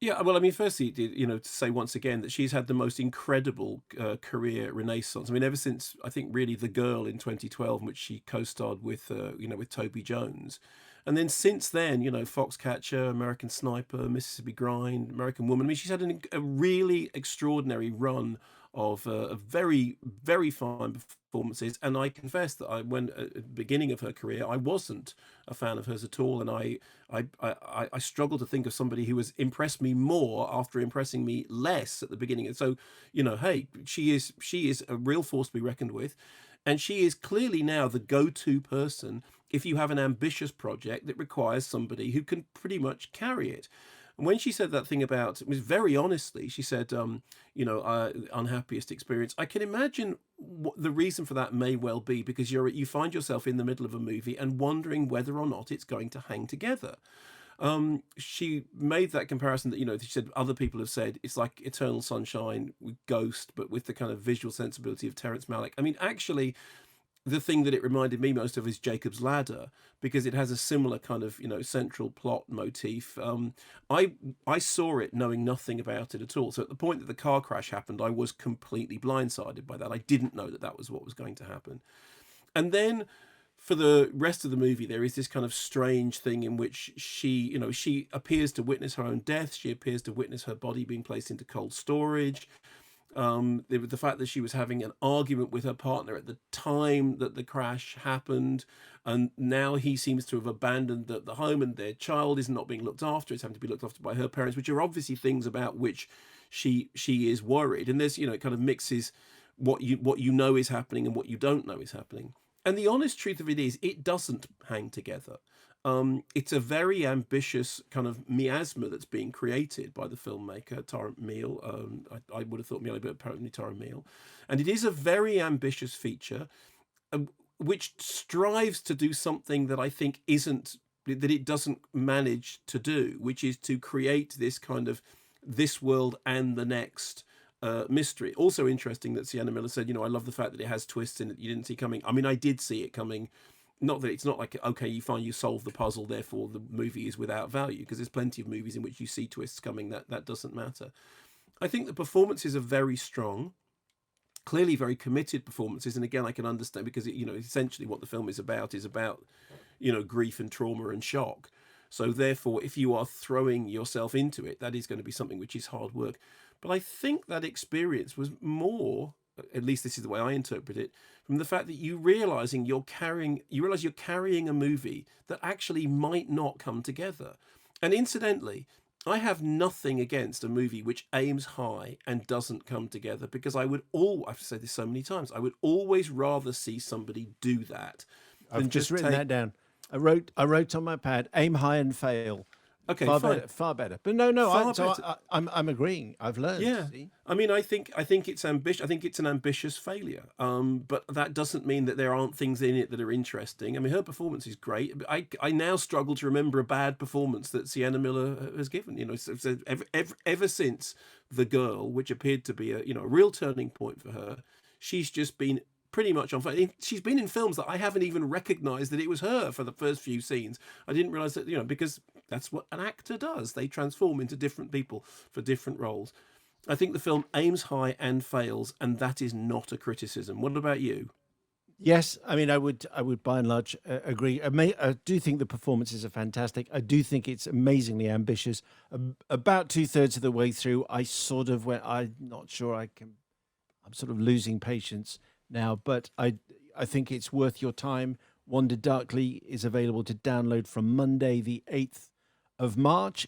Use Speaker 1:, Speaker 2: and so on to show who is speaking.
Speaker 1: Yeah, well, I mean, firstly, to say once again that she's had the most incredible career renaissance. I mean, ever since I think really The Girl in 2012, in which she co-starred with, with Toby Jones, and then since then, Foxcatcher, American Sniper, Mississippi Grind, American Woman. I mean, she's had a really extraordinary run of very, very fine performances. And I confess that when at the beginning of her career, I wasn't a fan of hers at all, and I struggle to think of somebody who has impressed me more after impressing me less at the beginning. And so, hey, she is a real force to be reckoned with, and she is clearly now the go-to person if you have an ambitious project that requires somebody who can pretty much carry it. And when she said that thing about, it was very honestly, she said, unhappiest experience. I can imagine what the reason for that may well be, because you find yourself in the middle of a movie and wondering whether or not it's going to hang together. She made that comparison that, she said other people have said it's like Eternal Sunshine with Ghost, but with the kind of visual sensibility of Terrence Malick. I mean, actually, the thing that it reminded me most of is Jacob's Ladder, because it has a similar kind of central plot motif. I saw it knowing nothing about it at all. So at the point that the car crash happened, I was completely blindsided by that. I didn't know that that was what was going to happen. And then for the rest of the movie, there is this kind of strange thing in which she appears to witness her own death. She appears to witness her body being placed into cold storage. The fact that she was having an argument with her partner at the time that the crash happened, and now he seems to have abandoned the home, and their child is not being looked after. It's having to be looked after by her parents, which are obviously things about which she is worried. And there's it kind of mixes what you know is happening and what you don't know is happening. And the honest truth of it is, it doesn't hang together. It's a very ambitious kind of miasma that's being created by the filmmaker Torrent Meal. I would have thought Mealy, but apparently Torrent Meal, and it is a very ambitious feature, which strives to do something that I think isn't that it doesn't manage to do, which is to create this kind of this world and the next mystery. Also interesting that Sienna Miller said, I love the fact that it has twists in it you didn't see coming. I mean, I did see it coming. Not that it's not like, okay, you solve the puzzle, therefore the movie is without value, because there's plenty of movies in which you see twists coming that doesn't matter. I think the performances are very strong, clearly very committed performances, and again, I can understand, because essentially what the film is about grief and trauma and shock. So therefore, if you are throwing yourself into it, that is going to be something which is hard work. But I think that experience was more, at least this is the way I interpret it, from the fact that you realize you're carrying a movie that actually might not come together. And incidentally, I have nothing against a movie which aims high and doesn't come together, because I've said this so many times, I would always rather see somebody do that
Speaker 2: I've
Speaker 1: than
Speaker 2: just
Speaker 1: just
Speaker 2: written
Speaker 1: take.
Speaker 2: that down. I wrote on my pad, aim high and fail.
Speaker 1: Okay,
Speaker 2: Far
Speaker 1: fine.
Speaker 2: better, far better. But no.
Speaker 1: Far better.
Speaker 2: I'm agreeing. I've learned.
Speaker 1: Yeah,
Speaker 2: See,
Speaker 1: I mean, I think it's ambitious. I think it's an ambitious failure. But that doesn't mean that there aren't things in it that are interesting. I mean, her performance is great. But I now struggle to remember a bad performance that Sienna Miller has given. Ever since The Girl, which appeared to be a real turning point for her, she's just been pretty much on fire. She's been in films that I haven't even recognised that it was her for the first few scenes. I didn't realise that, because that's what an actor does. They transform into different people for different roles. I think the film aims high and fails, and that is not a criticism. What about you?
Speaker 2: yes. I mean, I would by and large agree. I do think the performances are fantastic. I do think it's amazingly ambitious. About 2/3 of the way through, I sort of went, I'm not sure I can. I'm sort of losing patience now, but I think it's worth your time. Wander Darkly is available to download from Monday, the 8th of March.